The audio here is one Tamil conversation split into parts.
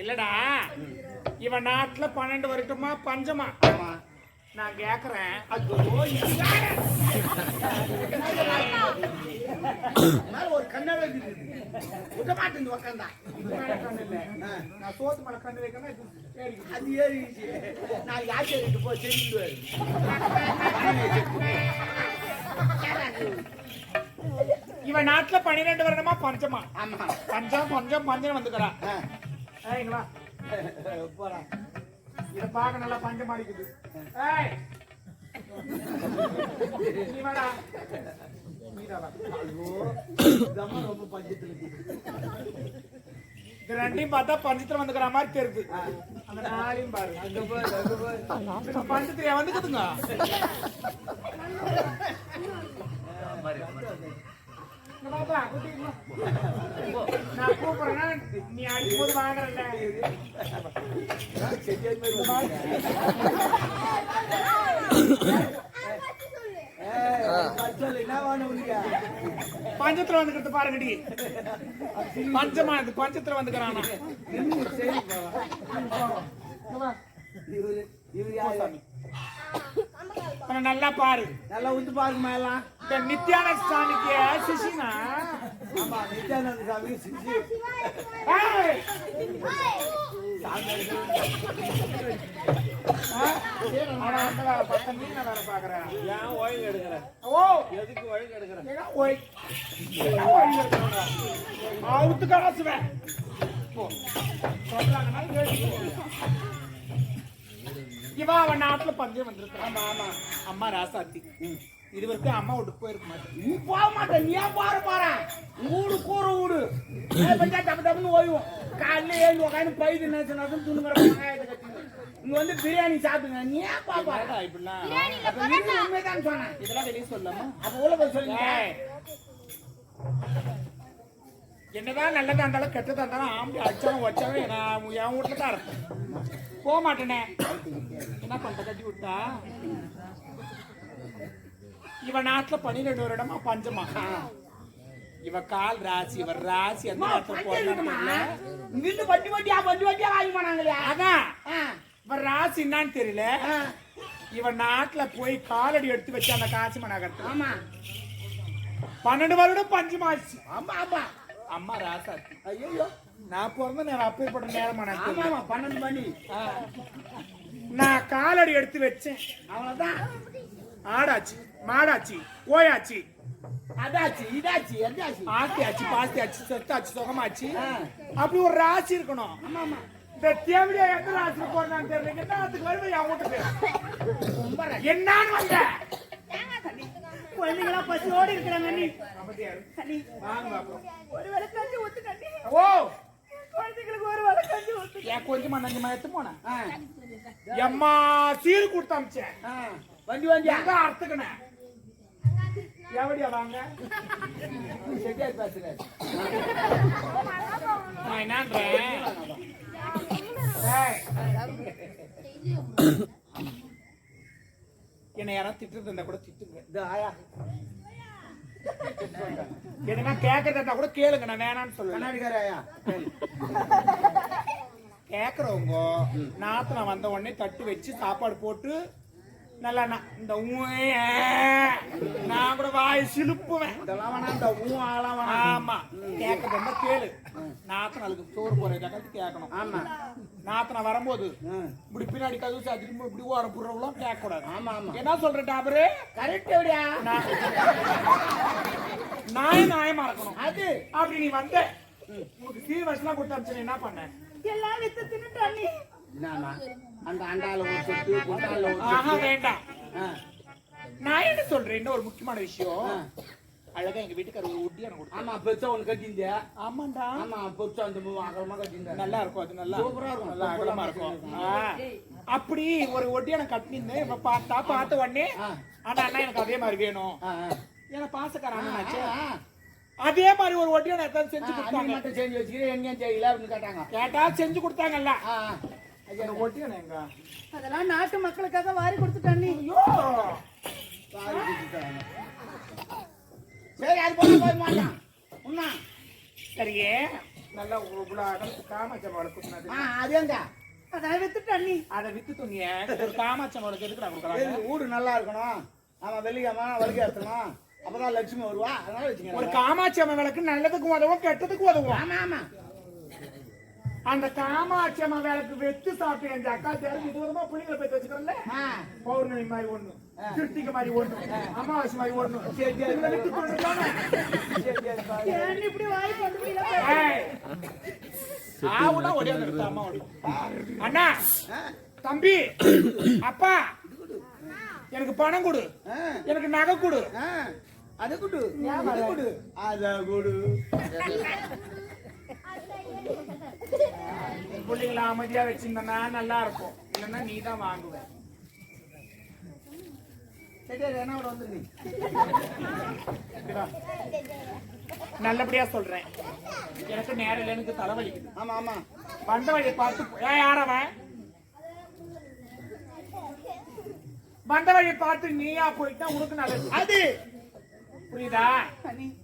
இல்லடா இவன் நாட்டுல 12 வருஷமா பஞ்சமா நான் கேக்குறேன். ஒரு கண்ணாடி உக்க மாட்டேன் உக்காந்தா நான் சோத்து மேல கண்ணு வைக்கணும் அது ஏறிச்சு. நான் யாச்சிட்டு போய் செஞ்சுடுவாரு. இவன் நாட்டுல 12 வருடமா பஞ்சமா. ஆமா பஞ்சம் பஞ்சம் பஞ்சம் வந்துக்கிறான். போறா இத பாக்க நல்லா பஞ்சம் அடிக்குது. ஏய் நீ வாடா. ரொம்ப பஞ்சத்துல இது ரெண்டையும் பார்த்தா பஞ்சத்துல வந்துக்கிற மாதிரி தெரியுது. அந்த நாளையும் பாரு பஞ்சத்துல வந்துக்குதுங்க. நான் கூப்பிடுறேன் நீ அடிக்கும் போது வாங்குறல. பஞ்சத்துல வந்துக்கிறது பாருங்கடி. பஞ்சமா இது பஞ்சத்துல வந்துக்கிறானா. நல்லா பாரு நல்லா வந்து பாருங்க எல்லாம். நித்யானந்த சாமிக்கு சிசினா. ஆமா நித்யானந்த சாமி சிசி. இவா அவன் நாட்டுல பஞ்சம் வந்திருக்கான். ஆமா ஆமா அம்மா ராசாத்தி இது வரைக்கும் அம்மா வீட்டுக்கு போயிருக்க மாட்டேன். நீ போக மாட்டேன். நீ ஏன் பாரு ஊடு கூற ஊடு தப்பு தப்புன்னு ஓய்வோம். காலையில ஏழு உட்காந்து பயிர் நினைச்சு துணுங்கிற இங்க வந்து பிரியாணி சாப்பிடுங்க. நீ ஏன் பாப்பா இப்படிலாம் உண்மைதான் சொன்னேன். இதெல்லாம் வெளியே சொல்லாமா? அப்ப உள்ள போய் சொல்லுங்க. என்னதான் நல்லதா இருந்தாலும் கெட்டதா இருந்தாலும் ஆம்பளை அடிச்சாலும் வச்சாலும் நான் என் வீட்டுல தான் இருப்பேன். போக மாட்டேனே. என்ன பண்ற கட்டி விட்டா? இவன் நாட்டுல 12 வருடமா பஞ்சமா. இவ கால் ராசி இவர் ராசி அந்த இங்கிருந்து வண்டி வண்டியா வாங்கி போனாங்களே. அதான் இவன் ராசி என்னன்னு தெரியல. இவன் நாட்டுல போய் காலடி எடுத்து வச்சு அந்த காசி மனாகரத்து. ஆமா 12 வருடம் பஞ்சமாச்சு. ஆமா ஆமா அம்மா ராசாத்தி. ஐயோ நான் பிறந்த நேரம் அப்பேற்பட்ட நேரமா? 12 மணி நான் காலடி எடுத்து வச்சேன். அவ்வளவுதான். ஆடாச்சு மாடாச்சு ஓயாச்சு அதாச்சு இதாச்சு எதாச்சு ஆத்தியாச்சு பாஸ்தியாச்சு செத்தாச்சு சுகமாச்சு. அப்படி ஒரு ராசி இருக்கணும். ஆமா ஆமா இந்த தேவடியா எந்த ராசி போறான்னு தெரியல. அதுக்கு வருவேன் என் வீட்டுக்கு என்னன்னு வந்த குழந்தைங்களா பசியோடு இருக்கிறாங்க. ஒரு வேலை கஞ்சி ஊத்து கண்ணி. ஓ குழந்தைங்களுக்கு ஒரு வேலை கஞ்சி ஊத்து. ஏன் கொஞ்சமா நஞ்சமா எடுத்து போன எம்மா சீரு கொடுத்து அமிச்சேன். வண்டி வண்டி எங்க அறுத்துக்கணும் எவடியா வாங்க செட்டியார் பேசுறேன். நான் என்னன்றேன் என்ன யாரும் திட்டு இருந்தா கூட திட்டுங்க. என்ன கேக்குறதா கூட கேளுங்க. நான் வேணான்னு சொல்லுவேன். கேக்குறவங்க நாத்துல வந்த உடனே தட்டு வச்சு சாப்பாடு போட்டு நல்லா இந்த நான் கூட வாய் சிலுப்புவேன். ஆமா கேக்குறதா கேளு. நாத்தனாளுக்கு சோறு போறதுக்காக கேட்கணும். ஆமா நாத்தனா வரும்போது இப்படி பின்னாடி கதவு சாத்திட்டு இப்படி ஓர புறவெல்லாம் கேட்க கூடாது. ஆமா ஆமா என்ன சொல்றேன் டாபரு கரெக்ட் எப்படியா நியாயமா இருக்கணும். அது அப்படி நீ வந்த உனக்கு சீர்வரிசெல்லாம் கொடுத்து அனுப்பிச்சு என்ன பண்ண? எல்லாம் வித்து தின்னுட்டானே. அந்த அண்டால ஒரு சொட்டு குண்டால ஒரு ஆஹா வேண்டாம். நான் என்ன சொல்றேன் இன்னும் ஒரு முக்கியமான விஷயம். அழகா எங்க வீட்டுக்கு ஒரு ஒட்டியான கொடுத்து. ஆமா பெருசா ஒண்ணு கட்டிங்க. ஆமாண்டா ஆமா பெருசா அந்த அகலமா கட்டிங்க. நல்லா இருக்கும். அது நல்லா சூப்பரா இருக்கும். நல்லா அகலமா இருக்கும். அப்படி ஒரு ஒட்டியான கட்டினேன். இப்ப பார்த்த உடனே ஆனா அண்ணா எனக்கு அதே மாதிரி வேணும். ஏன்னா பாசக்கார அண்ணாச்சு. அதே மாதிரி ஒரு ஒட்டியான செஞ்சு கொடுத்தாங்க. மட்டும் செஞ்சு வச்சுக்கிறேன் எங்க செய்யல அப்படின்னு கேட்டாங்க. கேட்டா செஞ்சு கொடுத்தாங்கல்ல. ஒட்டியான எங்க அதெல்லாம் நாட்டு மக்களுக்காக வாரி கொடுத்துட்டானே. ஐயோ வாரி கொடுத்துட்டாங்க. சரி அது போய் மாட்டான் உண்ணா. சரியே நல்லா இவ்வளவு அகலத்து காமாட்சம் வளர்க்குறது அதேங்க அதை வித்துட்டு அண்ணி அதை வித்து துணிய ஒரு காமாட்சம் வளர்க்கு எதுக்கு நான் கொடுக்கலாம் வீடு நல்லா இருக்கணும் ஆமா வெள்ளிக்கிழமை வலிக்க எடுத்தணும் அப்பதான் லட்சுமி வருவா அதனால வச்சுக்கோங்க ஒரு காமாட்சி அம்மன் விளக்கு நல்லதுக்கும் உதவும் கெட்டதுக்கும் உதவும் ஆமா ஆமா அந்த காமாட்சி அம்மன் விளக்கு வெத்து சாப்பிட்டு என் அக்கா தேர்வு இது வருமா புள்ளிங்களை போய் வச்சுக்கிறோம்ல பௌர்ணமி மாதிரி ஒண்ணு கிருத்திகை மாதிரி ஒண்ணு அமாவாசை மாதிரி ஒண்ணு இதுல வித்து கொண்டுதானே ஏன் இப்படி வாய் பண்ணுவீங்க ஆவுனா ஒரே நிறுத்த அம்மா அண்ணா தம்பி அப்பா எனக்கு பணம் கொடு எனக்கு நகை கொடு அது குடு அது குடு அத குடு பிள்ளைங்களை அமைதியா வச்சிருந்தனா நல்லா இருக்கும் இல்லைன்னா நீ தான் வாங்குவ என்ன வந்துரு நல்லபடியா சொல்றேன் எனக்கு நேரம் இல்லை எனக்கு தலைவலிக்குது ஆமா ஆமா வந்த வழியை பார்த்து யாரவன் வந்த வழியை பார்த்து நீயா போயிட்டா உனக்கு நல்லது அது புரியுதா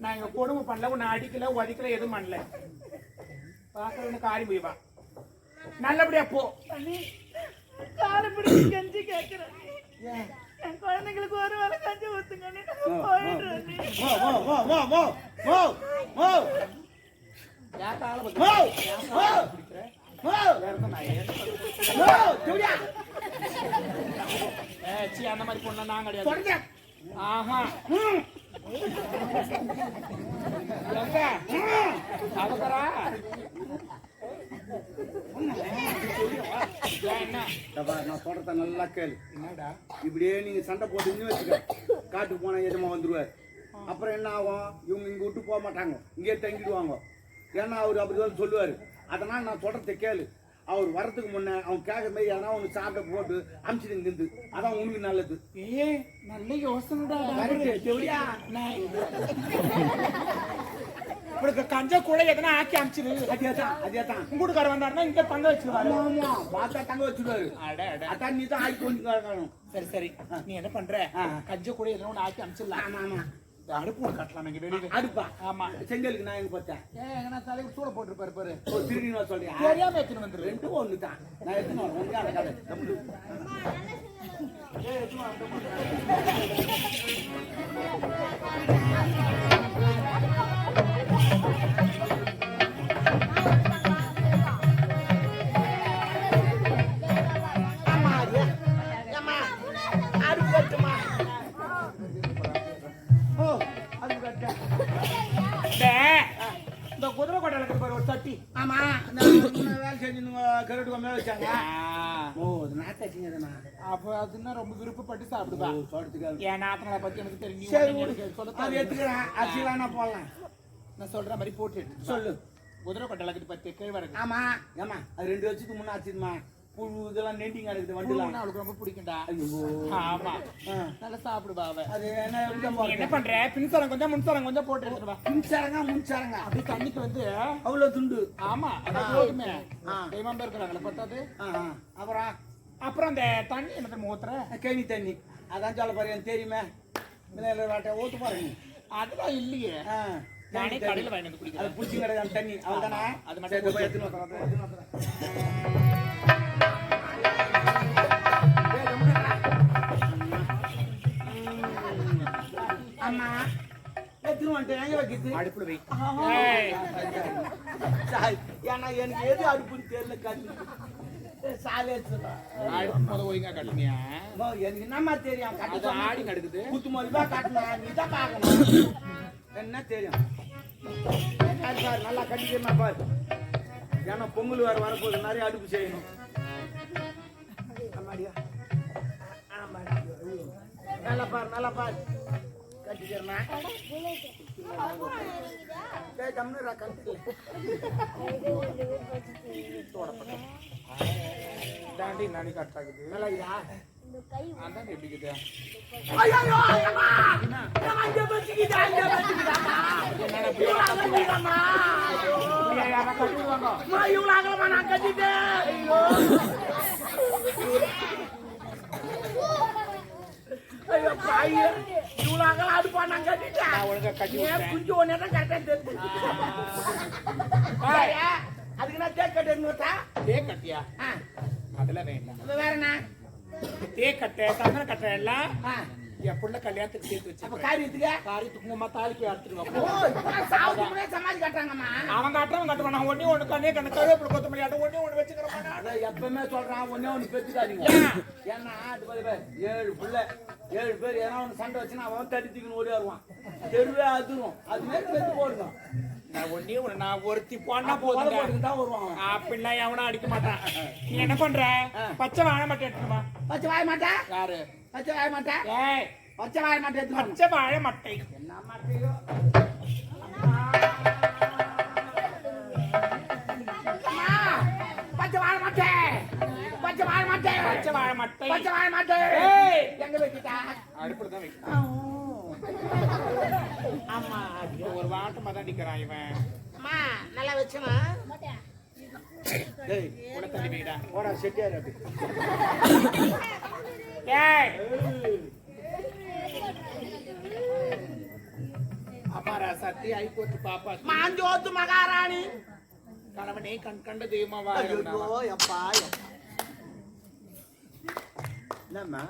நான் இங்க கொடுமை பண்ணல உன்னை அடிக்கல உதைக்கல எதுவும் பண்ணல பாக்குறவனு காரி போய் வா நல்லபடியா போ காலை பிடிச்சி கஞ்சி கேட்கிறேன் என் குழந்தைங்களுக்கு ஒரு வேளை கஞ்சி ஊத்துங்கன்னு போயிடுறேன் அந்த மாதிரி பொண்ணு நான் கிடையாது ஆஹா அவசரா நான் சொல்றத நல்லா கேளு என்னடா இப்படியே நீங்க சண்டை போட்டுன்னு வச்சுக்க காட்டுக்கு போனா எஜமா வந்துருவாரு அப்புறம் என்ன ஆகும் இவங்க இங்க விட்டு போக மாட்டாங்க இங்கே தங்கிடுவாங்க ஏன்னா அவரு அப்படிதான் சொல்லுவாரு அதனால நான் சொல்றத கேளு அவர் வரதுக்கு முன்ன அவன் கேட்க மாதிரி எதனா ஒண்ணு சாப்பிட போட்டு அமிச்சிட்டு நின்று அதான் உனக்கு நல்லது ஏ நல்ல யோசனைடா உங்களுக்கு கஞ்சா கூட எதனா ஆக்கி அமிச்சிரு அதேதான் உங்கூட்டுக்கார வந்தாருன்னா இங்க தங்க வச்சிருவாரு பார்த்தா தங்க வச்சுடுவாரு அதான் நீ தான் ஆக்கி கொஞ்சம் சரி சரி நீ என்ன பண்ற கஞ்சா கூட எதனா ஒண்ணு ஆக்கி அமிச்சிடலாம் ஆமா ஆமா அடுப்பு ஒண்ணு கட்டலாம் இங்க வெளியே அடுப்பா ஆமா செங்கலுக்கு நான் எங்க பார்த்தேன் ஏன்னா தலைக்கு சூட போட்டுருப்பாரு பாரு ஒரு திருடி நான் சொல்றேன் தெரியாம எடுத்துன்னு வந்துரு ரெண்டும் ஒண்ணு தான் நான் எடுத்துன்னு வரேன் இந்த குதிரை கொட்டலுக்கு பாரு ஒரு தட்டி ஆமா வேலை செஞ்சு கருட்டு மேல வச்சாங்க ஓ அது நாத்தாச்சுங்கண்ணா அப்ப அதுன்னா ரொம்ப விருப்பப்பட்டு சாப்பிடுவா சொல்றதுக்கு என் நாத்தனால பத்தி எனக்கு தெரியும் அது எடுத்துக்கிறேன் அரிசி வேணா போடலாம் நான் சொல்ற மாதிரி போட்டு சொல்லு குதிரை கொட்டலுக்கு பத்தி கேழ்வரகு ஆமா ஏமா அது 2 வருஷத்துக்கு முன்ன ஆச்சுமா புழு இதெல்லாம் நெண்டிங் இருக்குது வண்டிலாம் அவளுக்கு ரொம்ப பிடிக்கும்டா ஆமா நல்லா சாப்பிடுவா அவ அது என்ன பண்ற பின்சாரம் கொஞ்சம் முன்சாரம் கொஞ்சம் போட்டு எடுத்துருவா முன்சாரங்க அப்படி தண்ணிக்கு வந்து அவ்வளவு துண்டு ஆமா போதுமே தெய்வம் இருக்கிறாங்கள பத்தாது அப்புறம் அந்த தண்ணி என்ன ஊத்துற கேணி தண்ணி அதான் சொல்ல பாரு எனக்கு தெரியுமே வாட்டை ஊத்து பாருங்க அதெல்லாம் இல்லையே நானே கடையில் வாங்கி வந்து குடிக்கிறேன் அது புடிச்சு கிடையாது தண்ணி அவ்வளவுதானே அது மட்டும் எடுத்துன்னு அம்மா எடுத்துன்னு வந்துட்டேன் எங்க வைக்கிது அடுப்புல வை ஏன்னா எனக்கு எது அடுப்புன்னு தெரியல காட்டு சாலே அடுப்பு முதல் ஒழுங்கா கட்டுனியா எனக்கு என்னம்மா தெரியும் அது ஆடி நடக்குது குத்து மதிப்பா காட்டினா நீ தான் பார்க்கணும் என்ன தெரியும் பாரு நல்லா கட்டிக்கிறமா பாரு ஏன்னா பொங்கல் வேற வரப்போகுது நிறைய அடுப்பு செய்யணும் நல்லா பாரு கட்டிக்கிறனா தாண்டி நானி கட்டாக்குது நல்லா இதா அதான் எப்படி இருக்குது சரியா? அதுக்கு நான் தேக்கு கட்டு எடுத்துட்டா தேக்கட்டியா அதெல்லாம் வேண்டாம். வேற என்ன தேக்கட்டை சந்தன கட்டை எல்லாம் என் புள்ள கல்யாணத்துக்கு சேர்த்து அப்ப வச்சு காரியத்துக்கு காரியத்துக்கு உமா தாலி போய் அறுத்துருவாங்க. ஓ இப்ப சாவுக்கு முன்னாடி சமாதி கட்டுறாங்கம்மா. அவன் கட்டுறவன் கட்டுவான். நான் ஒண்ணே ஒண்ணு கண்ணே கண்ணு கருவேப்பிலை கொத்தமல்லி ஆட்டம் ஒண்ணே ஒண்ணு வச்சுக்கிறேன். அதான் எப்பவுமே சொல்றான் ஒண்ணே ஒண்ணு பெற்றுக்காதீங்க. ஏன்னா அது பாரு 7 பிள்ளை 7 பேர் ஏன்னா ஒண்ணு சண்டை வச்சுன்னா அவன் தட்டி தூக்கின்னு ஓடி வருவான். தெருவே அதிரும். அது மாதிரி பெற்று போடுங்க. நான் ஒண்ணே ஒண்ணு நான் ஒருத்தி போனா போதுங்க தான் வருவான். அப்படிலாம் எவனும் அடிக்க மாட்டான். நீ என்ன பண்ற? பச்சை வாழை மட்டும் எடுத்துமா. பச்சை வாய மாட்டா யாரு? பச்சை வாய மாட்டா ஏய் பச்சை வாய மாட்டா எடுத்து பச்சை வாழை மட்டை என்ன மாட்டையோ பச்சை வாழ மாட்டே பச்சை வாழ மாட்டே பச்சை வாழை மட்டை பச்சை வாழ மாட்டே ஏய் எங்க வைக்கிட்டா அடுப்புல தான் வைக்க. ஆமா ஒரு வாட்டமா தான் அடிக்கிறான் இவன். அம்மா நல்லா வச்சுமா டேய் கூட தள்ளி வைடா. போடா செட்டியார் அப்படி ஏய் அம்மாரா சத்தி ஐகோர்ட் பாப்பா மாஞ்சோத்து மகாராணி கணவனே கண் கண்ட தெய்வமா வாழ ஐயோ எப்பா என்னம்மா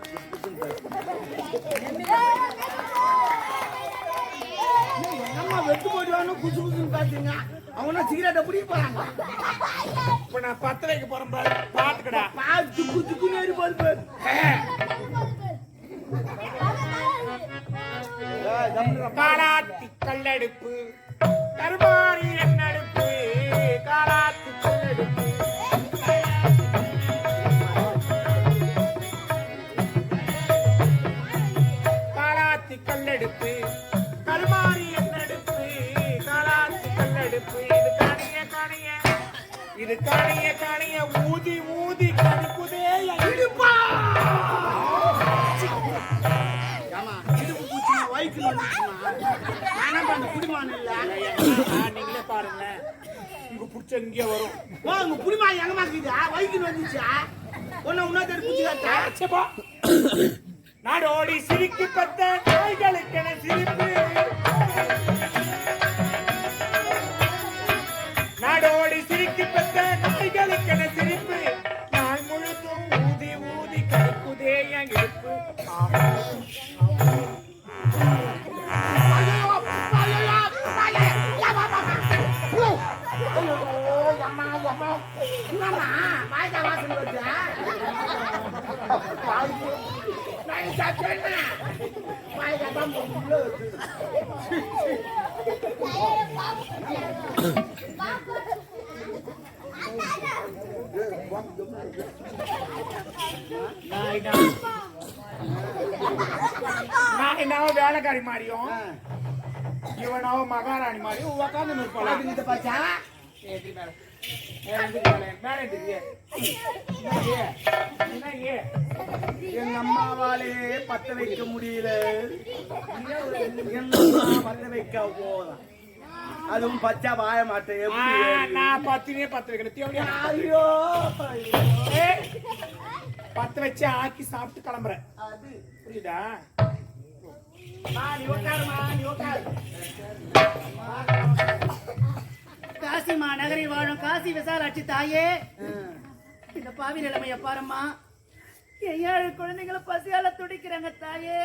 என்னம்மா வெட்டு போடுவானு குசு குசுன்னு பாத்தீங்க அவனா சிகரெட்டை பிடிக்க போறாங்க இப்ப நான் 10 வைக்க போறேன் பாரு பாத்துக்கடா. பாத்து குத்துக்கு நேரி போது காலாத்தி கல்லெடுப்பு கருமாரி என்னடுப்பு காலாத்தி கல்லெடுப்பு காலாத்தி கல்லெடுப்பு கருமாரி என்னடுப்பு காலாத்தி கல்லெடுப்பு இது காணிய காணிய ஊதி ஊதி கணிக்குதே இடுப்பா. வயிற்றுல புடிமான் இல்ல நீங்களே பாருங்க உங்க புடிச்ச இங்கே வரும். ஓ உங்க புடிமா எங்க மாக்குதா வயிற்றுல வந்துச்சா ஒன்ன உன்ன தேடி புடிச்சு காட்டா நாடோடி சிரிக்கு பத்த நாய்களுக்கென சிரிப்பு நாடோடி சிரிக்கு பத்த நாய்களுக்கென சிரிப்பு நாள் முழுதும் ஊதி ஊதி கருக்குதே என் இடுப்பு. நான் என்னவோ வேலைக்காரி மாதிரியும் இவனாவோ மகாராணி மாதிரியும் உட்காந்து நிற்பான். பாச்சா எங்க அம்மாவாலே பத்த வைக்க முடியல எங்க அம்மா பத்த வைக்க போதான் அதுவும் பச்சை வாய மாட்டேன் நான் 10 வைக்கிறேன். ஐயோ 10 வச்சு ஆக்கி சாப்பிட்டு கிளம்புறேன். அது புரியுதா? நீ உட்காருமா நீ உட்காரு காசி மாநகரில் வாழும் காசி விசாலாட்சி தாயே இந்த பாவி நிலைமைய பாரும்மா. என் 7 குழந்தைகளை பசியால துடிக்கிறாங்க தாயே.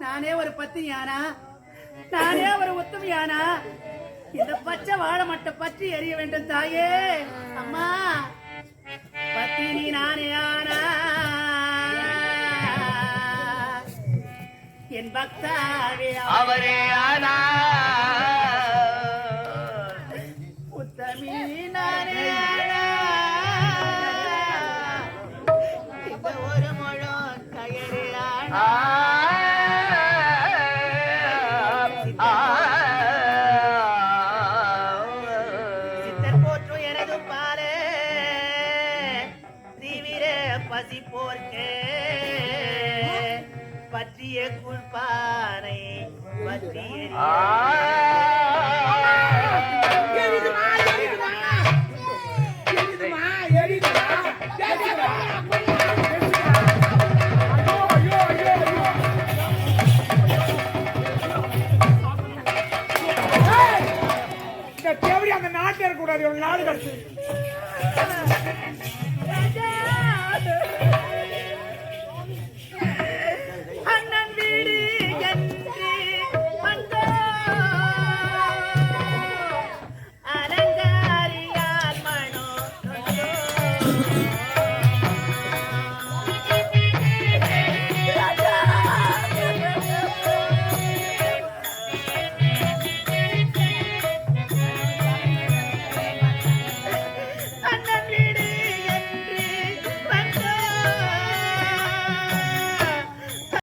நானே ஒரு பத்தினியானா நானே ஒரு உத்தமியானா இந்த பச்சை வாழை மட்டை பற்றி எறிய வேண்டும் தாயே. அம்மா பத்தினி நானே ஆனா என் பக்தாவே அவரே ஆனா உத்தமி நானே ஆனா இந்த ஒரு முழம் கயறு ஆனா சித்தர் போற்றும் எனது பாலே தீவிர பசி போர்க்கே பற்றிய குள்பானை பற்றிய தேவடி அந்த நாட்டு ஒரு நாள் கழிச்சு